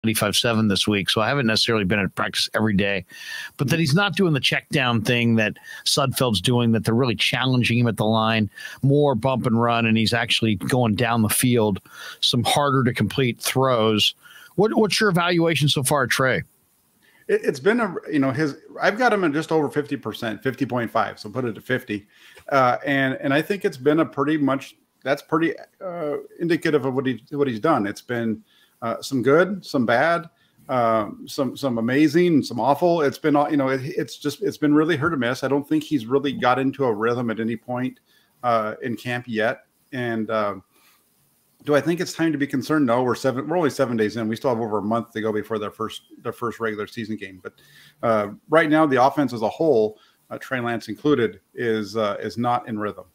95.7 this week, so I haven't necessarily been at practice every day, but that he's not doing the check down thing that Sudfeld's doing, that they're really challenging him at the line, more bump and run, and he's actually going down the field, some harder to complete throws. What's your evaluation so far, Trey? It's been I've got him at just over 50%, 50.5. So put it to 50. And I think it's been that's pretty indicative of what he's done. It's been some good, some bad, some amazing, some awful. It's been, it's been really hit or miss. I don't think he's really got into a rhythm at any point in camp yet. And do I think it's time to be concerned? No, we're only 7 days in. We still have over a month to go before their first regular season game. But right now, the offense as a whole, Trey Lance included, is not in rhythm.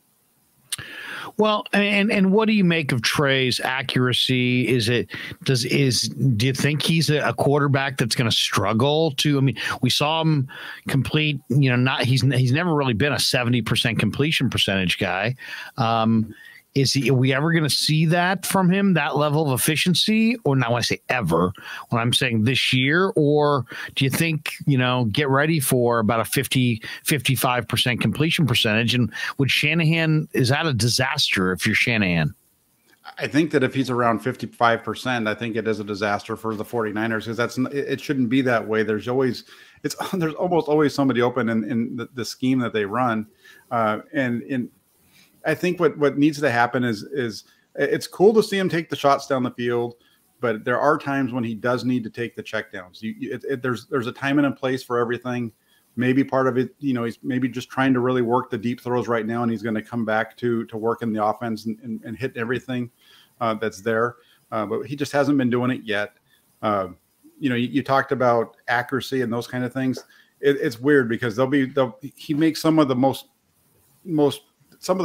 Well, and what do you make of Trey's accuracy? Do you think he's a quarterback that's going to struggle to? I mean, we saw him complete. He's never really been a 70% completion percentage guy. Are we ever going to see that from him, that level of efficiency? Or now when I say ever, when I'm saying this year, or do you think, get ready for about a 55% completion percentage? And with Shanahan, is that a disaster if you're Shanahan? I think that if he's around 55%, I think it is a disaster for the 49ers, because it shouldn't be that way. There's almost always somebody open in the scheme that they run. I think what needs to happen is it's cool to see him take the shots down the field, but there are times when he does need to take the checkdowns. There's a time and a place for everything. Maybe part of it, he's maybe just trying to really work the deep throws right now, and he's going to come back to work in the offense and hit everything that's there. But he just hasn't been doing it yet. You talked about accuracy and those kind of things. It's weird because he makes some of the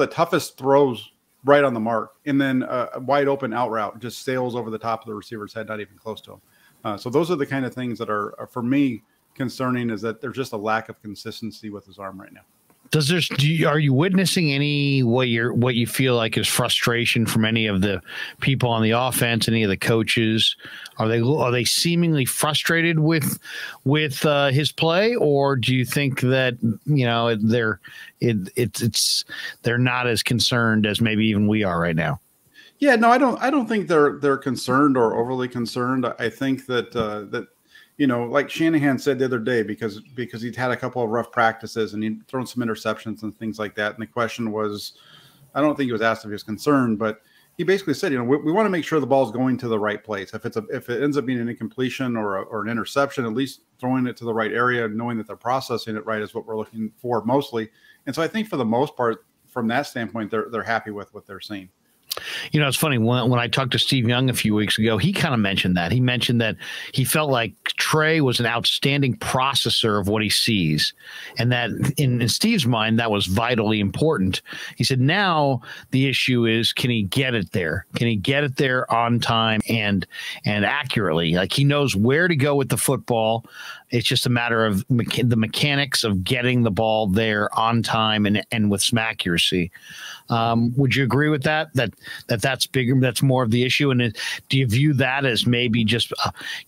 toughest throws right on the mark, and then a wide open out route just sails over the top of the receiver's head, not even close to him. So those are the kind of things that are for me concerning, is that there's just a lack of consistency with his arm right now. Are you witnessing any what you feel like is frustration from any of the people on the offense, any of the coaches? Are they seemingly frustrated with his play, or do you think that they're not as concerned as maybe even we are right now? Yeah, no, I don't think they're concerned or overly concerned. I think that like Shanahan said the other day, because he'd had a couple of rough practices and he'd thrown some interceptions and things like that. And the question was, I don't think he was asked if he was concerned, but he basically said, we want to make sure the ball's going to the right place. If it ends up being an incompletion or an interception, at least throwing it to the right area, knowing that they're processing it right is what we're looking for mostly. And so I think for the most part, from that standpoint, they're happy with what they're seeing. It's funny, when I talked to Steve Young a few weeks ago, he kind of mentioned that. He mentioned that he felt like Trey was an outstanding processor of what he sees, and that in Steve's mind, that was vitally important. He said, now the issue is, can he get it there? Can he get it there on time and accurately? Like, he knows where to go with the football. It's just a matter of the mechanics of getting the ball there on time and with some accuracy. Would you agree with that? That's bigger. That's more of the issue. And do you view that as maybe just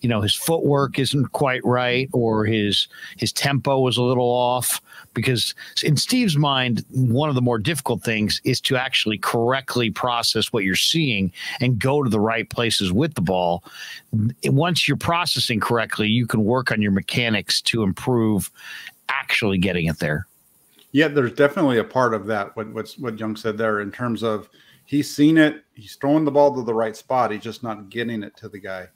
his footwork isn't quite right, or his tempo was a little off? Because in Steve's mind, one of the more difficult things is to actually correctly process what you're seeing and go to the right places with the ball. Once you're processing correctly, you can work on your mechanics to improve actually getting it there. Yeah, there's definitely a part of that, what Young said there, in terms of he's seen it, he's throwing the ball to the right spot, he's just not getting it to the guy.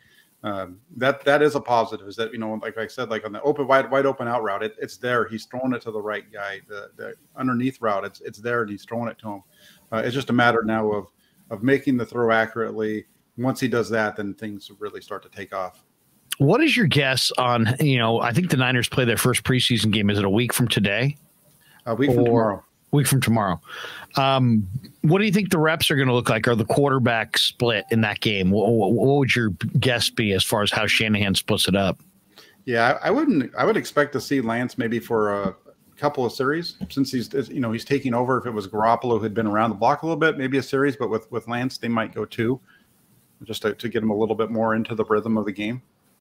That is a positive, is that, like I said, like on the wide open out route, it's there. He's throwing it to the right guy. The underneath route, it's there, and he's throwing it to him. It's just a matter now of making the throw accurately. Once he does that, then things really start to take off. What is your guess on, I think the Niners play their first preseason game. Is it a week from today? A week from tomorrow. Week from tomorrow. What do you think the reps are going to look like, or the quarterback split in that game? What would your guess be as far as how Shanahan splits it up? Yeah, I would expect to see Lance maybe for a couple of series, since he's taking over. If it was Garoppolo who'd been around the block a little bit, maybe a series, but with Lance, they might go two, just to get him a little bit more into the rhythm of the game.